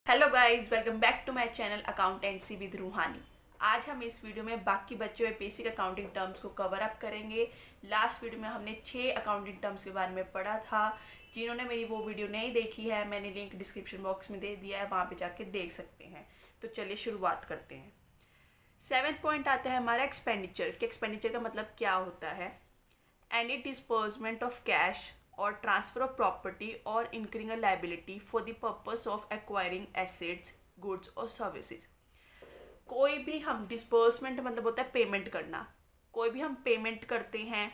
Hello guys, welcome back to my channel accountancy with Ruhani. आज हम इस वीडियो में बाकी बचे हुए बेसिक अकाउंटिंग टर्म्स को कवर अप करेंगे। लास्ट वीडियो में हमने 6 अकाउंटिंग टर्म्स के बारे में पढ़ा था। जिन्होंने मेरी वो वीडियो नहीं देखी है, मैंने लिंक डिस्क्रिप्शन बॉक्स में दे दिया है, वहाँ पे जाके देख सकते हैं। तो चलिए शुरुआत करते हैं। 7th पॉइंट आता है हमारा एक्सपेंडिचर। कि एक्सपेंडिचर का मतलब क्या होता है? Any disbursement of cash or transfer of property or incurring a liability for the purpose of acquiring assets, goods or services। कोई भी हम डिस्बर्समेंट मतलब होता है पेमेंट करना। कोई भी हम पेमेंट करते हैं,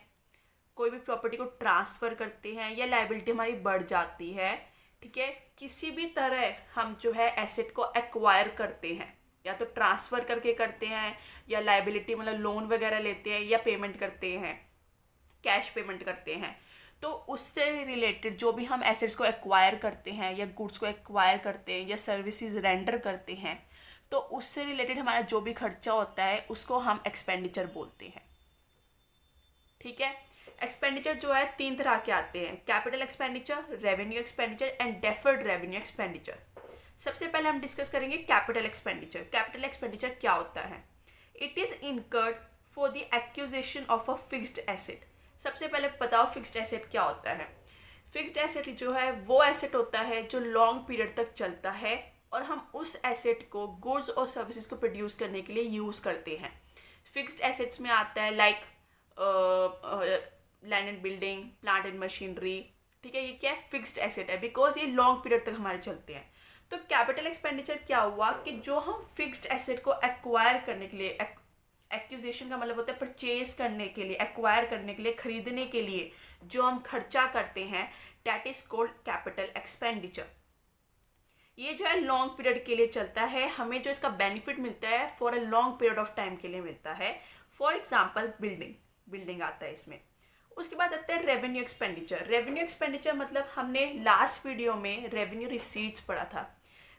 कोई भी प्रॉपर्टी को ट्रांसफ़र करते हैं या लाइबिलिटी हमारी बढ़ जाती है, ठीक है, किसी भी तरह हम जो है एसेट को एक्वायर करते हैं, या तो ट्रांसफ़र करके करते हैं या लाइबिलिटी मतलब लोन वगैरह लेते हैं या पेमेंट करते हैं, कैश पेमेंट करते हैं। तो उससे रिलेटेड जो भी हम एसेट्स को एक्वायर करते हैं या गुड्स को एक्वायर करते हैं या सर्विसेज रेंडर करते हैं, तो उससे रिलेटेड हमारा जो भी खर्चा होता है उसको हम एक्सपेंडिचर बोलते हैं। ठीक है। एक्सपेंडिचर जो है 3 तरह के आते हैं: capital expenditure, revenue expenditure and deferred revenue expenditure. सबसे पहले हम डिस्कस करेंगे कैपिटल एक्सपेंडिचर। कैपिटल एक्सपेंडिचर क्या होता है? It is incurred for the acquisition of a fixed asset. सबसे पहले बताओ फिक्स्ड एसेट क्या होता है। फिक्स्ड एसेट जो है वो एसेट होता है जो लॉन्ग पीरियड तक चलता है और हम उस एसेट को गुड्स और सर्विसेज को प्रोड्यूस करने के लिए यूज़ करते हैं। फिक्स्ड एसेट्स में आता है like land and building, plant and machinery. ठीक है, ये क्या है? फिक्स्ड एसेट है, बिकॉज ये लॉन्ग पीरियड तक हमारे चलते हैं। तो कैपिटल एक्सपेंडिचर क्या हुआ कि जो हम फिक्स्ड एसेट को एक्वायर करने के लिए, एक्विजिशन का मतलब होता है परचेज करने के लिए, एक्वायर करने के लिए, खरीदने के लिए जो हम खर्चा करते हैं, that is called capital expenditure. ये जो है लॉन्ग पीरियड के लिए चलता है, हमें जो इसका बेनिफिट मिलता है for a long period of time के लिए मिलता है। फॉर एग्जाम्पल बिल्डिंग आता है इसमें। उसके बाद आता है रेवेन्यू एक्सपेंडिचर। रेवेन्यू एक्सपेंडिचर मतलब हमने लास्ट वीडियो में रेवेन्यू रिसीट्स पढ़ा था।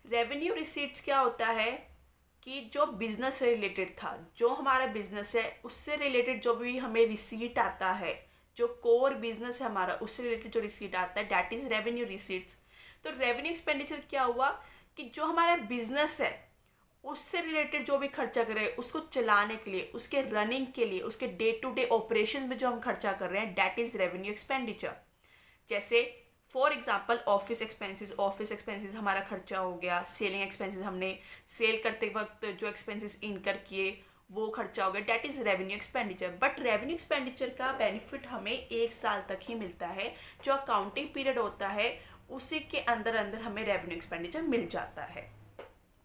रेवेन्यू रिसीट्स क्या होता है कि जो बिजनेस से रिलेटेड था, जो हमारा बिजनेस है उससे रिलेटेड जो भी हमें रिसीट आता है, जो कोर बिजनेस है हमारा, उससे रिलेटेड जो रिसीट आता है, डैट इज रेवेन्यू रिसीट्स। तो रेवेन्यू एक्सपेंडिचर क्या हुआ कि जो हमारा बिजनेस है उससे रिलेटेड जो भी खर्चा कर रहे हैं, उसको चलाने के लिए, उसके रनिंग के लिए, उसके डे टू डे ऑपरेशन में जो हम खर्चा कर रहे हैं, डैट इज रेवेन्यू एक्सपेंडिचर। जैसे फॉर एग्जाम्पल ऑफिस एक्सपेंसेस हमारा खर्चा हो गया। सेलिंग एक्सपेंसेस, हमने सेल करते वक्त जो एक्सपेंसेस इनकर किए वो खर्चा हो गया, that is revenue expenditure. But revenue expenditure का बेनिफिट हमें 1 साल तक ही मिलता है। जो अकाउंटिंग पीरियड होता है उसी के अंदर अंदर हमें रेवेन्यू एक्सपेंडिचर मिल जाता है।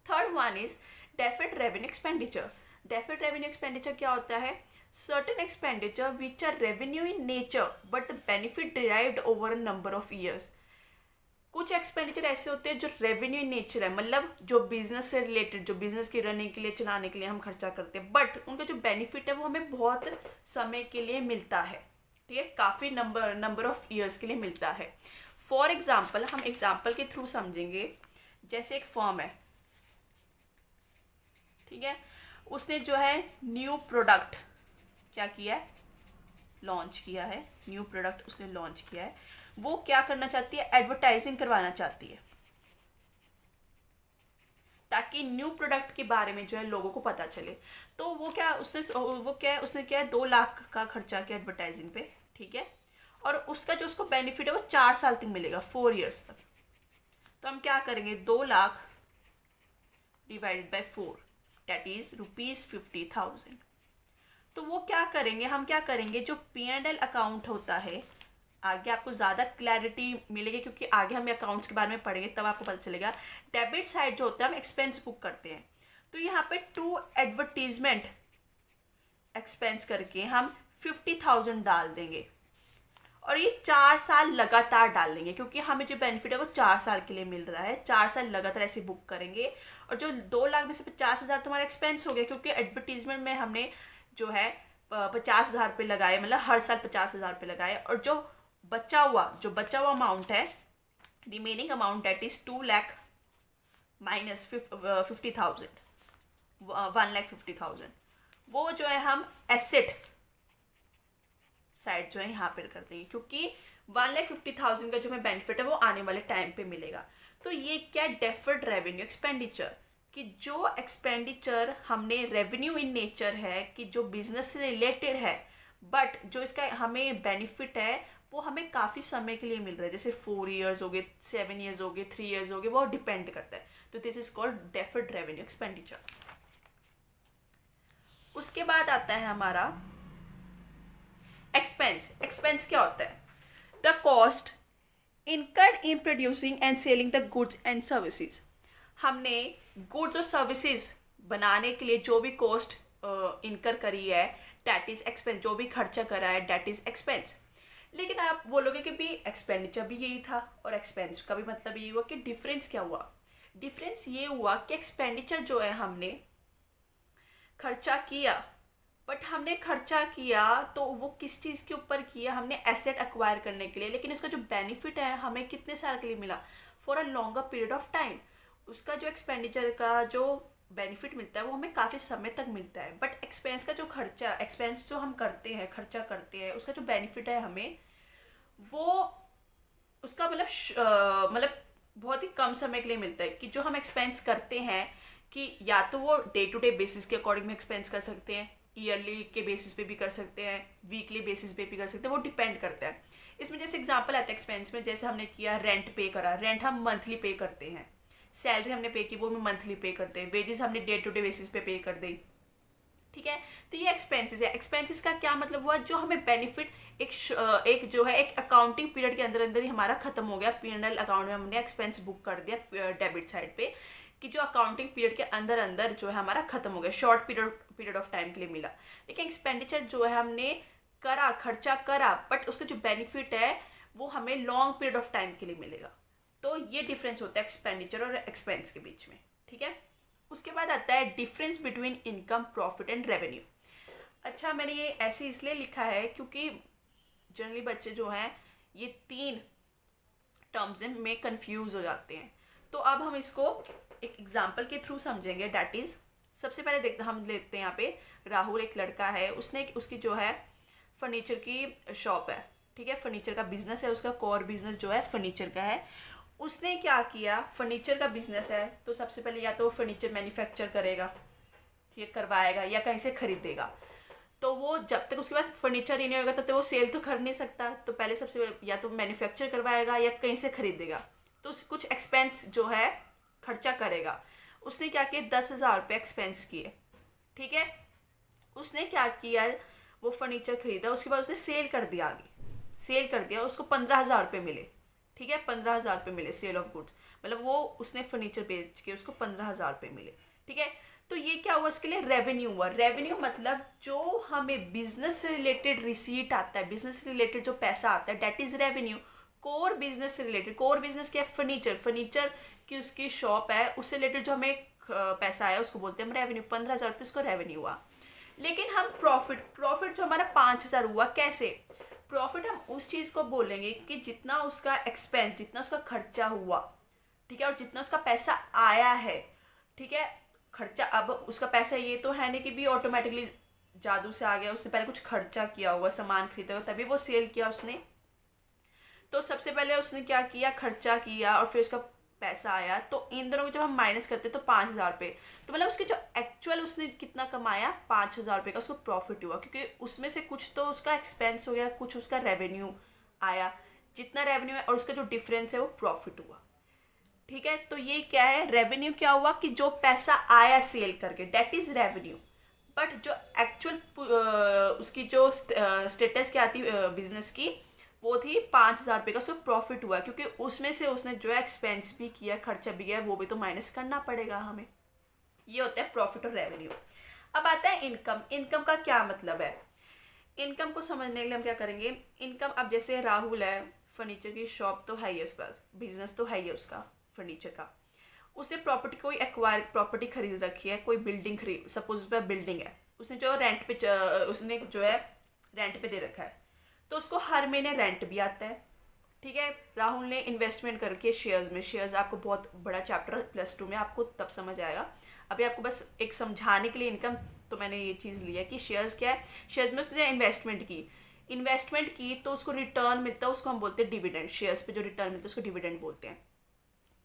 Third one is deferred revenue expenditure. Deferred revenue expenditure क्या होता है? Certain expenditure which are revenue in nature but the benefit derived over a number of years। कुछ एक्सपेंडिचर ऐसे होते हैं जो रेवेन्यू इन नेचर है, मतलब जो बिजनेस से रिलेटेड, जो बिजनेस की रनिंग के लिए, चलाने के लिए हम खर्चा करते हैं, बट उनका जो बेनिफिट है वो हमें बहुत समय के लिए मिलता है। ठीक है, काफ़ी नंबर ऑफ ईयर्स के लिए मिलता है। फॉर एग्जाम्पल, हम एग्जाम्पल के थ्रू समझेंगे। जैसे एक फर्म है, ठीक है, उसने जो है न्यू प्रोडक्ट क्या किया है? लॉन्च किया है। न्यू प्रोडक्ट उसने लॉन्च किया है। वो क्या करना चाहती है? एडवर्टाइजिंग करवाना चाहती है, ताकि न्यू प्रोडक्ट के बारे में जो है लोगों को पता चले। तो वो क्या उसने क्या है 2 लाख का खर्चा किया एडवर्टाइजिंग पे, ठीक है, और उसका जो उसको बेनिफिट है वो 4 साल तक मिलेगा, 4 ईयर्स तक। तो हम क्या करेंगे? 2 lakh divided by 4, that is ₹50,000। तो वो क्या करेंगे, हम क्या करेंगे, जो P&L अकाउंट होता है, आगे आपको ज़्यादा क्लैरिटी मिलेगी क्योंकि आगे हम अकाउंट्स के बारे में पढ़ेंगे तब आपको पता चलेगा। डेबिट साइड जो होता है हम एक्सपेंस बुक करते हैं, तो यहाँ पे टू एडवर्टीजमेंट एक्सपेंस करके हम 50,000 डाल देंगे और ये 4 साल लगातार डाल देंगे, क्योंकि हमें जो बेनिफिट है वो 4 साल के लिए मिल रहा है। 4 साल लगातार ऐसे बुक करेंगे और जो 2 लाख में से 50,000 तुम्हारा एक्सपेंस हो गया, क्योंकि एडवर्टीजमेंट में हमने जो है 50,000 रुपये लगाए, मतलब हर साल 50,000 रुपये लगाए, और जो बचा हुआ अमाउंट है, remaining amount that is 2 lakh minus 50,000, 1,50,000, वो जो है हम एसेट साइड जो है यहाँ पर कर देंगे, क्योंकि 1,50,000 का जो हमें बेनिफिट है वो आने वाले टाइम पे मिलेगा। तो ये क्या डेफर्ड रेवेन्यू एक्सपेंडिचर, कि जो एक्सपेंडिचर हमने रेवेन्यू इन नेचर है, कि जो बिजनेस से रिलेटेड है, बट जो इसका हमें बेनिफिट है वो हमें काफ़ी समय के लिए मिल रहा है, जैसे 4 years हो गए, 7 years हो गए, 3 years हो गए, वो डिपेंड करता है। तो this is called deferred revenue expenditure. उसके बाद आता है हमारा एक्सपेंस। एक्सपेंस क्या होता है? The cost incurred in producing and selling the goods and services. हमने गुड्स और सर्विसेज बनाने के लिए जो भी कॉस्ट इनकर करी है, डैट इज एक्सपेंस। जो भी खर्चा करा है डैट इज एक्सपेंस। लेकिन आप बोलोगे कि भी एक्सपेंडिचर भी यही था और एक्सपेंस का भी मतलब यही हुआ, कि डिफरेंस क्या हुआ? डिफरेंस ये हुआ कि एक्सपेंडिचर जो है हमने खर्चा किया, बट हमने खर्चा किया तो वो किस चीज़ के ऊपर किया? हमने एसेट एक्वायर करने के लिए, लेकिन उसका जो बेनिफिट है हमें कितने साल के लिए मिला? For a longer period of time. उसका जो एक्सपेंडिचर का जो बेनिफिट मिलता है वो हमें काफ़ी समय तक मिलता है, बट एक्सपेंस का जो खर्चा, एक्सपेंस जो हम करते हैं, खर्चा करते हैं, उसका जो बेनिफिट है हमें वो उसका मतलब बहुत ही कम समय के लिए मिलता है। कि जो हम एक्सपेंस करते हैं, कि या तो वो डे टू डे बेसिस के अकॉर्डिंग में एक्सपेंस कर सकते हैं, ईयरली के बेसिस पे भी कर सकते हैं, वीकली बेसिस पे भी कर सकते हैं, वो डिपेंड करता है। इसमें जैसे एग्जांपल आता है एक्सपेंस में, जैसे हमने किया रेंट पे करा, रेंट हम मंथली पे करते हैं, सैलरी हमने पे की वो हम मंथली पे करते हैं, वेजेस हमने डे टू डे बेसिस पे कर दी, ठीक है। तो ये एक्सपेंसेस है। एक्सपेंसेस का क्या मतलब हुआ? जो हमें बेनिफिट एक जो है एक अकाउंटिंग पीरियड के अंदर अंदर ही हमारा खत्म हो गया, P&L अकाउंट में हमने एक्सपेंस बुक कर दिया डेबिट साइड पे, कि जो अकाउंटिंग पीरियड के अंदर अंदर जो है हमारा खत्म हो गया, शॉर्ट पीरियड ऑफ टाइम के लिए मिला। लेकिन एक्सपेंडिचर जो है हमने करा, खर्चा करा, बट उसका जो बेनिफिट है वो हमें लॉन्ग पीरियड ऑफ टाइम के लिए मिलेगा। तो ये डिफरेंस होता है एक्सपेंडिचर और एक्सपेंस के बीच में, ठीक है। उसके बाद आता है difference between income, profit and revenue. अच्छा, मैंने ये ऐसे इसलिए लिखा है क्योंकि जनरली बच्चे जो हैं ये 3 टर्म्स में कंफ्यूज हो जाते हैं। तो अब हम इसको एक एग्जांपल के थ्रू समझेंगे। डैट इज, सबसे पहले देखते हम लेते हैं यहाँ पे राहुल, एक लड़का है, उसने उसकी जो है फर्नीचर की शॉप है, ठीक है, फर्नीचर का बिजनेस है, उसका कोर बिजनेस जो है फर्नीचर का है। उसने क्या किया, फर्नीचर का बिजनेस है तो सबसे पहले या तो फर्नीचर मैन्युफैक्चर करेगा, ठीक है, करवाएगा, या कहीं से खरीदेगा। तो वो जब तक उसके पास फर्नीचर ही नहीं होगा तब तक वो सेल तो कर नहीं सकता। तो पहले सबसे या तो मैन्युफैक्चर करवाएगा या कहीं से खरीदेगा। तो कुछ एक्सपेंस जो है खर्चा करेगा। उसने क्या किया, 10,000 रुपये एक्सपेंस किए, ठीक है। उसने क्या किया, वो फर्नीचर खरीदा, उसके बाद उसने सेल कर दिया, आगे सेल कर दिया, उसको 15,000 रुपये मिले, ठीक है, 15,000 रुपये मिले सेल ऑफ गुड्स, मतलब वो उसने फर्नीचर बेच के उसको 15,000 रुपये मिले, ठीक है। तो ये क्या हुआ, उसके लिए रेवेन्यू हुआ। रेवेन्यू मतलब जो हमें बिजनेस से रिलेटेड रिसीट आता है, बिजनेस से रिलेटेड जो पैसा आता है, date is revenue. Core business से रिलेटेड, कोर बिजनेस क्या है, फर्नीचर, फर्नीचर की उसकी शॉप है, उससे रिलेटेड जो हमें पैसा आया उसको बोलते हैं हम रेवेन्यू। 15,000 रुपये उसको रेवेन्यू हुआ। लेकिन हम प्रॉफिट जो हमारा 5,000 हुआ, कैसे? प्रॉफिट हम उस चीज़ को बोलेंगे कि जितना उसका एक्सपेंस, जितना उसका खर्चा हुआ, ठीक है, और जितना उसका पैसा आया है, ठीक है। खर्चा, अब उसका पैसा ये तो है नहीं कि भी ऑटोमेटिकली जादू से आ गया, उसने पहले कुछ खर्चा किया होगा, सामान खरीदा होगा तभी वो सेल किया उसने। तो सबसे पहले उसने क्या किया, खर्चा किया और फिर उसका पैसा आया। तो इन दोनों को जब हम माइनस करते तो 5,000 रुपये, तो मतलब उसके जो एक्चुअल उसने कितना कमाया, 5,000 रुपये का उसको प्रॉफिट हुआ, क्योंकि उसमें से कुछ तो उसका एक्सपेंस हो गया, कुछ उसका रेवेन्यू आया। जितना रेवेन्यू है और उसका जो डिफरेंस है वो प्रॉफिट हुआ, ठीक है। तो ये क्या है, रेवेन्यू क्या हुआ कि जो पैसा आया सेल करके, डेट इज रेवेन्यू। बट जो एक्चुअल उसकी जो स्टेटस क्या थी बिजनेस की, वो थी 5,000 रुपये का उसको प्रॉफिट हुआ, क्योंकि उसमें से उसने जो एक्सपेंस भी किया, खर्चा भी किया, वो भी तो माइनस करना पड़ेगा हमें। ये होता है प्रॉफिट और रेवेन्यू। अब आता है इनकम। इनकम का क्या मतलब है? इनकम को समझने के लिए हम क्या करेंगे, इनकम, अब जैसे राहुल है, फर्नीचर की शॉप तो है ही उसके पास, बिजनेस तो है ही उसका फर्नीचर का। उसने प्रॉपर्टी, कोई एक्वायर प्रॉपर्टी खरीद रखी है, कोई बिल्डिंग खरीद, सपोज उस पर बिल्डिंग है, उसने जो रेंट पे उसने जो है रेंट पे दे रखा है, तो उसको हर महीने रेंट भी आता है, ठीक है। राहुल ने इन्वेस्टमेंट करके शेयर्स में, शेयर्स आपको बहुत बड़ा चैप्टर +2 में आपको तब समझ आएगा, अभी आपको बस एक समझाने के लिए इनकम, तो मैंने ये चीज़ ली है कि शेयर्स क्या है। शेयर्स में उसने इन्वेस्टमेंट की, इन्वेस्टमेंट की तो उसको रिटर्न मिलता है, उसको हम बोलते हैं डिविडेंड। शेयर्स पे जो रिटर्न मिलता है उसको डिविडेंड बोलते हैं।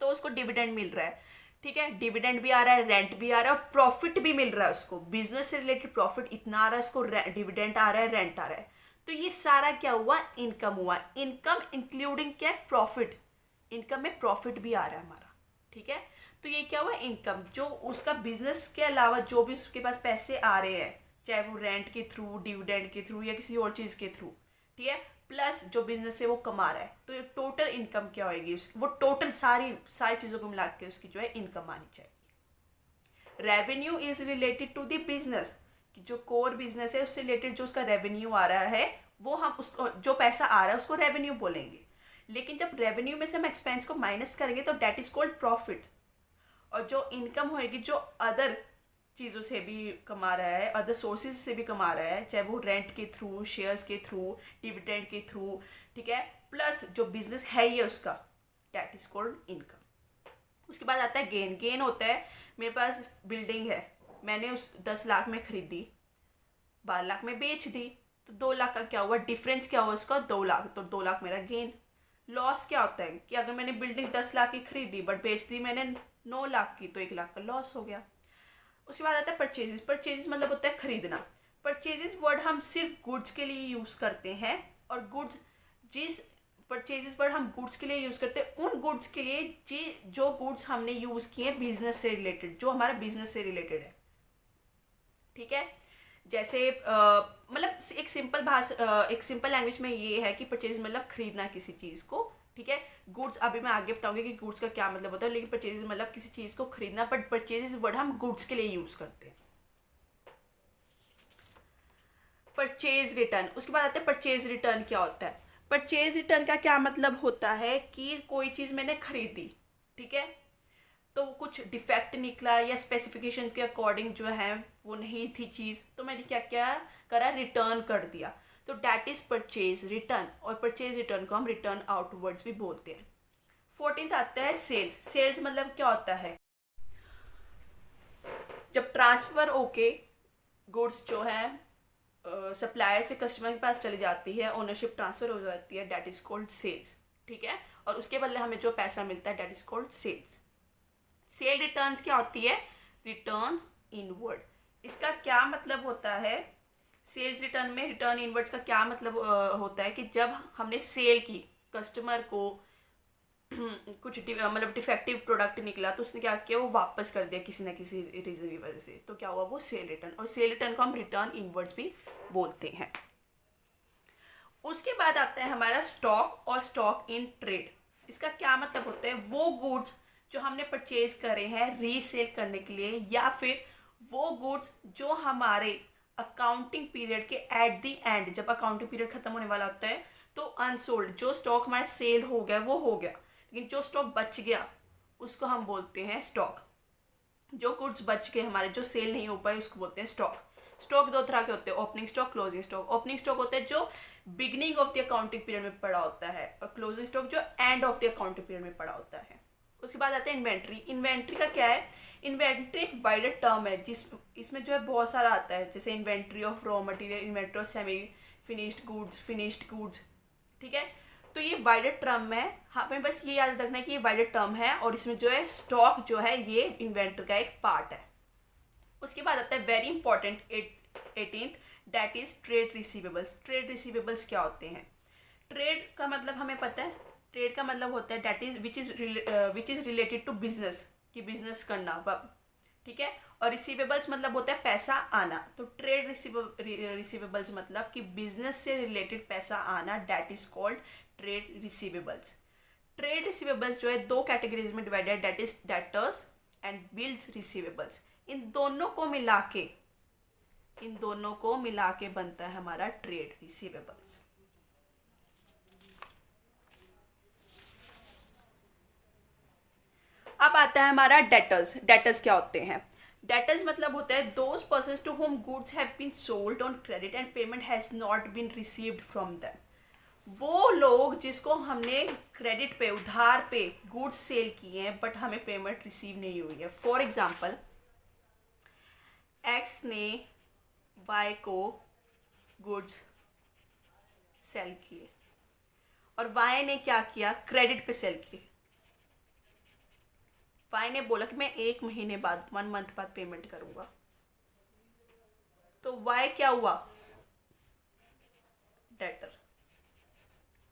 तो उसको डिविडेंड मिल रहा है, ठीक है, डिविडेंड भी आ रहा है, रेंट भी आ रहा है और प्रॉफिट भी मिल रहा है उसको। बिजनेस से रिलेटेड प्रॉफिट इतना आ रहा है, उसको डिविडेंड आ रहा है, रेंट आ रहा है। तो ये सारा क्या हुआ, इनकम हुआ। इनकम इंक्लूडिंग क्या है, प्रॉफिट। इनकम में प्रॉफिट भी आ रहा है हमारा, ठीक है। तो ये क्या हुआ, इनकम। जो उसका बिजनेस के अलावा जो भी उसके पास पैसे आ रहे हैं, चाहे वो रेंट के थ्रू, डिविडेंड के थ्रू या किसी और चीज़ के थ्रू, ठीक है, प्लस जो बिजनेस से वो कमा रहा है, तो ये टोटल इनकम क्या होगी उसकी, वो टोटल सारी सारी चीज़ों को मिला के उसकी जो है इनकम आनी चाहिए। Revenue is related to the business, कि जो कोर बिजनेस है उससे रिलेटेड जो उसका रेवेन्यू आ रहा है, वो हम उसको, जो पैसा आ रहा है उसको रेवेन्यू बोलेंगे। लेकिन जब रेवेन्यू में से हम एक्सपेंस को माइनस करेंगे तो डेट इज कॉल्ड प्रॉफिट। और जो इनकम होएगी, जो अदर चीज़ों से भी कमा रहा है, अदर सोर्सेज से भी कमा रहा है, चाहे वो रेंट के थ्रू, शेयर्स के थ्रू, डिविडेंड के थ्रू, ठीक है, प्लस जो बिजनेस है ही है उसका, डेट इज कॉल्ड इनकम। उसके बाद आता है गेन। गेन होता है, मेरे पास बिल्डिंग है, मैंने उस 10 लाख में खरीदी, 12 लाख में बेच दी, तो 2 लाख का क्या हुआ, डिफरेंस क्या हुआ उसका, 2 लाख, तो 2 लाख मेरा गेन। लॉस क्या होता है कि अगर मैंने बिल्डिंग 10 लाख की खरीदी बट बेच दी मैंने 9 लाख की, तो 1 लाख का लॉस हो गया। उसके बाद आता है परचेजेस। परचेजेस मतलब होता है खरीदना। परचेजेस वर्ड हम सिर्फ गुड्स के लिए यूज़ करते हैं, और गुड्स, जिस परचेजेस वर्ड हम गुड्स के लिए यूज़ करते हैं, उन गुड्स के लिए जो गुड्स हमने यूज़ किए बिजनेस से रिलेटेड, जो हमारा बिजनेस से रिलेटेड है, ठीक है। जैसे मतलब एक सिंपल लैंग्वेज में ये है कि परचेज मतलब खरीदना किसी चीज़ को, ठीक है। गुड्स अभी मैं आगे बताऊंगी कि गुड्स का क्या मतलब होता है, लेकिन परचेज मतलब किसी चीज़ को खरीदना, बट परचेज वर्ड हम गुड्स के लिए यूज़ करते हैं। Purchase return. उसके बाद आते हैं परचेज रिटर्न क्या होता है। परचेज रिटर्न का क्या मतलब होता है कि कोई चीज़ मैंने खरीदी, ठीक है, तो कुछ डिफेक्ट निकला या स्पेसिफिकेशंस के अकॉर्डिंग जो है वो नहीं थी चीज़, तो मैंने क्या क्या करा, रिटर्न कर दिया, तो डैट इज परचेज रिटर्न। और परचेज रिटर्न को हम रिटर्न आउटवर्ड्स भी बोलते हैं। 14th आता है सेल्स। सेल्स मतलब क्या होता है, जब ट्रांसफर होके गुड्स जो है सप्लायर से कस्टमर के पास चली जाती है, ओनरशिप ट्रांसफर हो जाती है, डैट इज कॉल्ड सेल्स, ठीक है। और उसके बदले हमें जो पैसा मिलता है, that is called sales. Sale returns क्या होती है, रिटर्न्स इनवर्ड। इसका क्या मतलब होता है, सेल्स रिटर्न में रिटर्न इनवर्ड्स का क्या मतलब होता है कि जब हमने सेल की, कस्टमर को कुछ मतलब डिफेक्टिव प्रोडक्ट निकला, तो उसने क्या किया, वो वापस कर दिया किसी ना किसी रीजन की वजह से, तो क्या हुआ, वो सेल रिटर्न। और सेल रिटर्न को हम रिटर्न इनवर्ड्स भी बोलते हैं। उसके बाद आता है हमारा स्टॉक और स्टॉक इन ट्रेड। इसका क्या मतलब होता है, वो गुड्स जो हमने परचेज करे हैं रीसेल करने के लिए, या फिर वो गुड्स जो हमारे अकाउंटिंग पीरियड के एट द एंड, जब अकाउंटिंग पीरियड खत्म होने वाला होता है, तो अनसोल्ड, जो स्टॉक हमारा सेल हो गया वो हो गया, लेकिन जो स्टॉक बच गया उसको हम बोलते हैं स्टॉक। जो गुड्स बच गए हमारे, जो सेल नहीं हो पाए, उसको बोलते हैं स्टॉक। स्टॉक 2 तरह के होते हैं, opening stock, closing stock. Opening stock होता है जो beginning of the accounting period में पड़ा होता है, और क्लोजिंग स्टॉक जो end of the accounting period में पड़ा होता है। उसके बाद आता है इन्वेंट्री। इन्वेंट्री का क्या है, इन्वेंट्री एक वाइडर टर्म है, इसमें जो है बहुत सारा आता है, जैसे inventory of raw material, inventory of semi finished goods, ठीक है। तो ये वाइडर टर्म है, हमें बस ये याद रखना है कि ये वाइडर टर्म है, और इसमें जो है स्टॉक जो है ये इन्वेंट्री का एक पार्ट है। उसके बाद आता है very important 18th, that is trade receivables. Trade receivables क्या होते हैं, ट्रेड का मतलब हमें पता है, ट्रेड का मतलब होता है that is which is related to business, कि बिजनेस करना, ठीक है। और रिसीवेबल्स मतलब होता है पैसा आना, तो ट्रेड रिसीवेबल्स मतलब कि बिजनेस से रिलेटेड पैसा आना, that is called trade receivables. Trade receivables जो है 2 कैटेगरीज में divided, that is debtors and bills receivables. इन दोनों को मिला के बनता है हमारा ट्रेड रिसीवेबल्स। अब आता है हमारा डेटर्स। डेटर्स क्या होते हैं, डेटर्स मतलब होता है those persons to whom goods have been sold on credit and payment has not been received from them. वो लोग जिसको हमने क्रेडिट पे, उधार पे गुड्स सेल किए हैं बट हमें पेमेंट रिसीव नहीं हुई है। फॉर एग्जाम्पल, एक्स ने वाई को गुड्स सेल किए, और वाई ने क्या किया, क्रेडिट पे सेल किए। वाई ने बोला कि मैं 1 महीने बाद, 1 मंथ बाद पेमेंट करूंगा। तो वाई क्या हुआ, डेटर।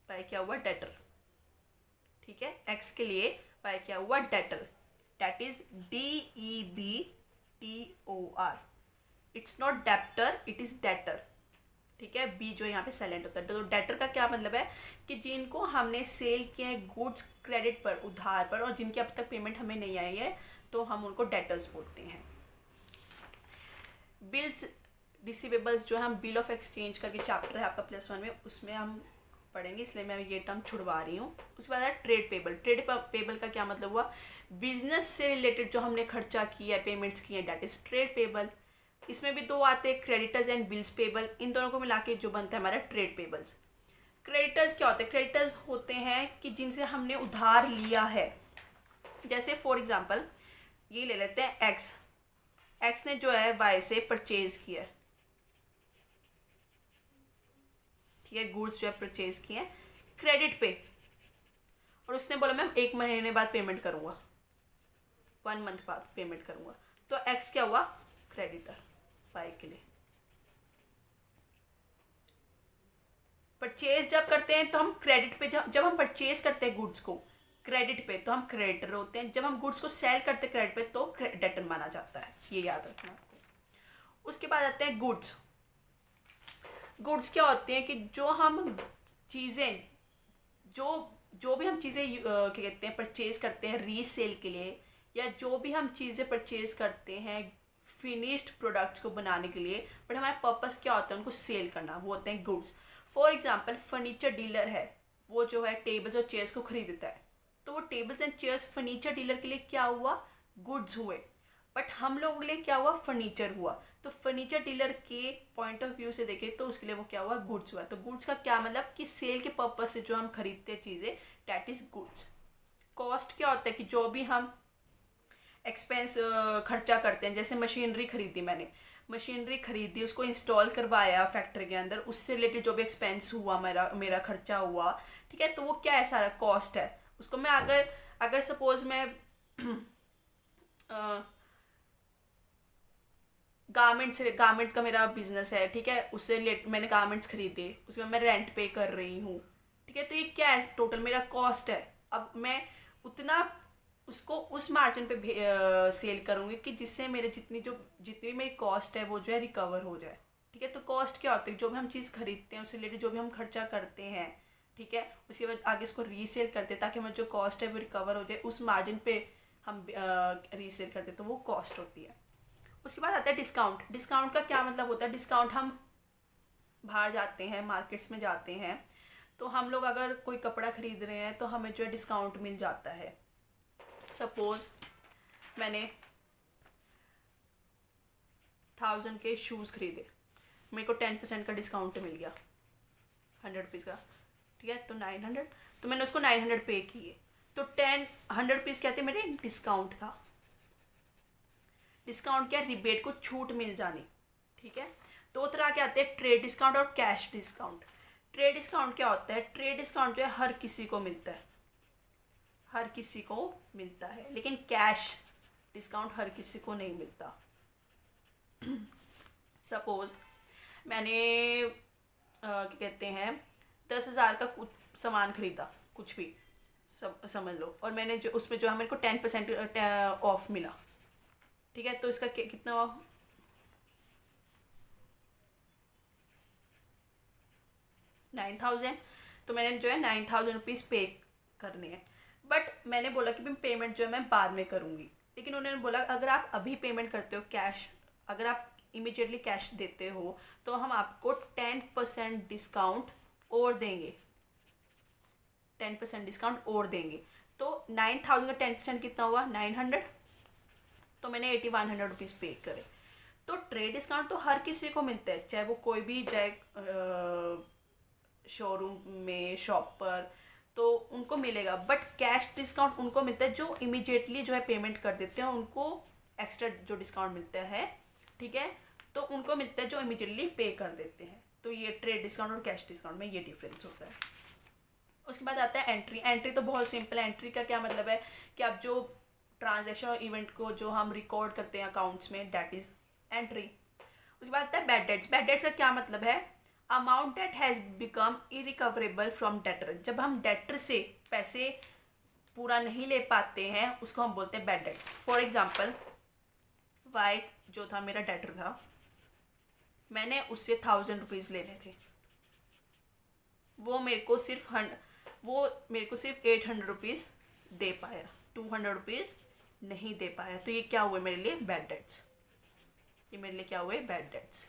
वाई क्या हुआ, डेटर। ठीक है, एक्स के लिए वाई क्या हुआ, debtor. That is DEBTOR। It's not debtor, it is debtor. ठीक है, बी जो यहाँ पे साइलेंट होता है। तो डेटर का क्या मतलब है कि जिनको हमने सेल किए हैं गुड्स क्रेडिट पर, उधार पर, और जिनकी अब तक पेमेंट हमें नहीं आई है, तो हम उनको डेटर्स बोलते हैं। बिल्स रिसीवेबल्स जो हम बिल ऑफ एक्सचेंज करके चैप्टर है आपका +1 में, उसमें हम पढ़ेंगे, इसलिए मैं ये टर्म छुड़वा रही हूँ। उसके बाद है ट्रेड पेबल। ट्रेड पेबल का क्या मतलब हुआ, बिजनेस से रिलेटेड जो हमने खर्चा किया है, पेमेंट्स किए हैं, दैट इज ट्रेड पेबल। इसमें भी 2 आते हैं, क्रेडिटर्स एंड बिल्स पेबल। इन दोनों को मिला के जो बनता है हमारा ट्रेड पेबल्स। क्रेडिटर्स क्या होते हैं, क्रेडिटर्स होते हैं कि जिनसे हमने उधार लिया है। जैसे फॉर एग्जाम्पल ये ले लेते हैं एक्स। एक्स ने जो है वाई से परचेज किया है, ठीक है, गुड्स जो है परचेज किए हैं क्रेडिट पे, और उसने बोला मैं 1 महीने बाद पेमेंट करूंगा, 1 मंथ बाद पेमेंट करूंगा। तो एक्स क्या हुआ, क्रेडिटर वाई के लिए। परचेज जब करते हैं तो हम क्रेडिट पे, जब हम परचेज करते हैं गुड्स को क्रेडिट पे तो हम क्रेडिटर होते हैं। जब हम गुड्स को सेल करते हैं क्रेडिट पे तो डेटर माना जाता है, ये याद रखना आपको। उसके बाद आते हैं गुड्स। गुड्स क्या होते हैं कि जो हम चीज़ें, जो भी हम चीज़ें क्या कहते हैं परचेज करते हैं रीसेल के लिए, या जो भी हम चीज़ें परचेज करते हैं फिनिश्ड प्रोडक्ट्स को बनाने के लिए, बट हमारा पर्पस क्या होता है, उनको सेल करना, वो होते हैं goods. For example furniture dealer है, वो जो है टेबल्स और चेयर्स को खरीदता है, तो वो tables and chairs furniture dealer के लिए क्या हुआ, गुड्स हुए। बट हम लोगों के लिए क्या हुआ, फर्नीचर हुआ। तो फर्नीचर डीलर के पॉइंट ऑफ व्यू से देखें तो उसके लिए वो क्या हुआ, गुड्स हुआ। तो गुड्स का क्या मतलब कि सेल के पर्पज से जो हम खरीदते हैं चीज़ें, दैट इज गुड्स। कॉस्ट क्या होता है कि जो भी हम एक्सपेंस खर्चा करते हैं, जैसे मशीनरी खरीदी, मैंने मशीनरी खरीदी, उसको इंस्टॉल करवाया फैक्ट्री के अंदर, उससे रिलेटेड जो भी एक्सपेंस हुआ, मेरा खर्चा हुआ, ठीक है, तो वो क्या है, सारा कॉस्ट है। उसको मैं अगर सपोज मैं गारमेंट का मेरा बिजनेस है, ठीक है, उससे मैंने गारमेंट्स खरीदे, उसमें मैं रेंट पे कर रही हूँ, ठीक है, तो ये क्या है, टोटल मेरा कॉस्ट है। अब मैं उतना उसको उस मार्जिन पे सेल करूँगी कि जिससे मेरे जितनी मेरी कॉस्ट है वो जो है रिकवर हो जाए। ठीक है, तो कॉस्ट क्या होती है, जो भी हम चीज़ खरीदते हैं उससे रिलेटेड जो भी हम खर्चा करते हैं, ठीक है, उसके बाद आगे उसको रीसेल करते हैं ताकि हमारी जो कॉस्ट है वो रिकवर हो जाए, उस मार्जिन पे हम रीसेल करते हैं, तो वो कॉस्ट होती है। उसके बाद आता है डिस्काउंट। डिस्काउंट का क्या मतलब होता है, डिस्काउंट हम बाहर जाते हैं, मार्केट्स में जाते हैं, तो हम लोग अगर कोई कपड़ा खरीद रहे हैं तो हमें जो है डिस्काउंट मिल जाता है। सपोज मैंने 1000 के शूज़ खरीदे, मेरे को 10% का डिस्काउंट मिल गया, 100 रुपीज़ का, ठीक है, तो 900, तो मैंने उसको 900 पे किए, तो 100 रुपीज़ कहते मेरे डिस्काउंट था। डिस्काउंट क्या, रिबेट को छूट मिल जानी, ठीक है। 2 तरह के आते हैं, ट्रेड डिस्काउंट और कैश डिस्काउंट। ट्रेड डिस्काउंट क्या होता है, ट्रेड डिस्काउंट जो है हर किसी को मिलता है, हर किसी को मिलता है, लेकिन कैश डिस्काउंट हर किसी को नहीं मिलता। सपोज मैंने क्या कहते हैं 10,000 का कुछ सामान खरीदा, कुछ भी समझ लो, और मैंने जो उसमें जो है मेरे को 10% ऑफ मिला, ठीक है, तो इसका कितना ऑफ, 9,000, तो मैंने जो है 9,000 रुपीज़ पे करने हैं। बट मैंने बोला कि मैं पेमेंट जो है मैं बाद में करूँगी, लेकिन उन्होंने बोला अगर आप अभी पेमेंट करते हो कैश, अगर आप इमीडिएटली कैश देते हो तो हम आपको 10% डिस्काउंट और देंगे, 10% डिस्काउंट और देंगे। तो 9,000 का 10% कितना हुआ, 900, तो मैंने 8,100 रुपीज़ पे करे। तो ट्रेड डिस्काउंट तो हर किसी को मिलता है, चाहे वो कोई भी जाए शोरूम में, शॉप पर, तो उनको मिलेगा। बट कैश डिस्काउंट उनको मिलता है जो इमीडिएटली जो है पेमेंट कर देते हैं, उनको एक्स्ट्रा जो डिस्काउंट मिलता है, ठीक है, तो उनको मिलता है जो इमीडिएटली पे कर देते हैं। तो ये ट्रेड डिस्काउंट और कैश डिस्काउंट में ये डिफरेंस होता है। उसके बाद आता है एंट्री। एंट्री तो बहुत सिंपल है। एंट्री का क्या मतलब है कि आप जो ट्रांजैक्शन और इवेंट को जो हम रिकॉर्ड करते हैं अकाउंट्स में, दैट इज एंट्री। उसके बाद आता है बैड डेट्स। बैड डेट्स का क्या मतलब है, amount debt has become irrecoverable from debtor. जब हम डेटर से पैसे पूरा नहीं ले पाते हैं उसको हम बोलते हैं bad debts. For example, Y जो था मेरा डेटर था, मैंने उससे 1000 रुपीज़ लेने थे, वो मेरे को सिर्फ 800 रुपीज़ दे पाया, 200 रुपीज़ नहीं दे पाया। तो ये क्या हुए मेरे लिए, बैड डेट्स। ये मेरे लिए क्या हुए, बैड डेट्स।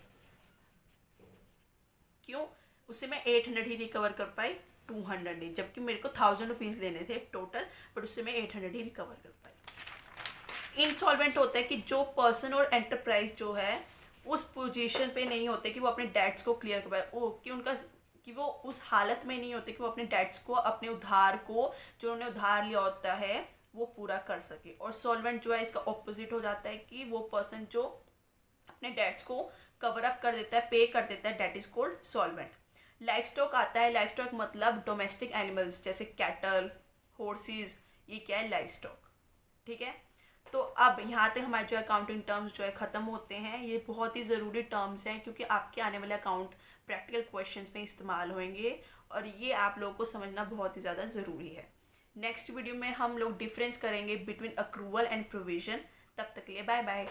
क्यों, उससे मैं 800 ही रिकवर कर पाई, 200 नहीं, जबकि मेरे को 1000 रुपीज़ लेने थे टोटल, बट उससे मैं 800 ही रिकवर कर पाई। इंसॉल्वेंट होता है कि जो पर्सन और एंटरप्राइज जो है उस पोजीशन पे नहीं होते कि वो अपने डेट्स को क्लियर कर पाए, कि वो उस हालत में नहीं होते कि वो अपने डेट्स को, अपने उधार को जो उन्होंने उधार लिया होता है वो पूरा कर सके। और सॉल्वेंट जो है इसका ऑपोजिट हो जाता है कि वो पर्सन जो अपने डेट्स को कवर अप कर देता है, पे कर देता है, date is called solvent. Life stock आता है। लाइफ स्टॉक मतलब डोमेस्टिक एनिमल्स जैसे कैटल, हॉर्सेस, ये क्या है, लाइफ स्टॉक। ठीक है, तो अब यहाँ तक हमारे जो अकाउंटिंग टर्म्स जो है ख़त्म होते हैं। ये बहुत ही ज़रूरी टर्म्स हैं क्योंकि आपके आने वाले अकाउंट प्रैक्टिकल क्वेश्चंस में इस्तेमाल होंगे और ये आप लोगों को समझना बहुत ही ज़्यादा ज़रूरी है। नेक्स्ट वीडियो में हम लोग डिफरेंस करेंगे बिटवीन अक्रूवल एंड प्रोविजन। तब तक के लिए बाय बाय।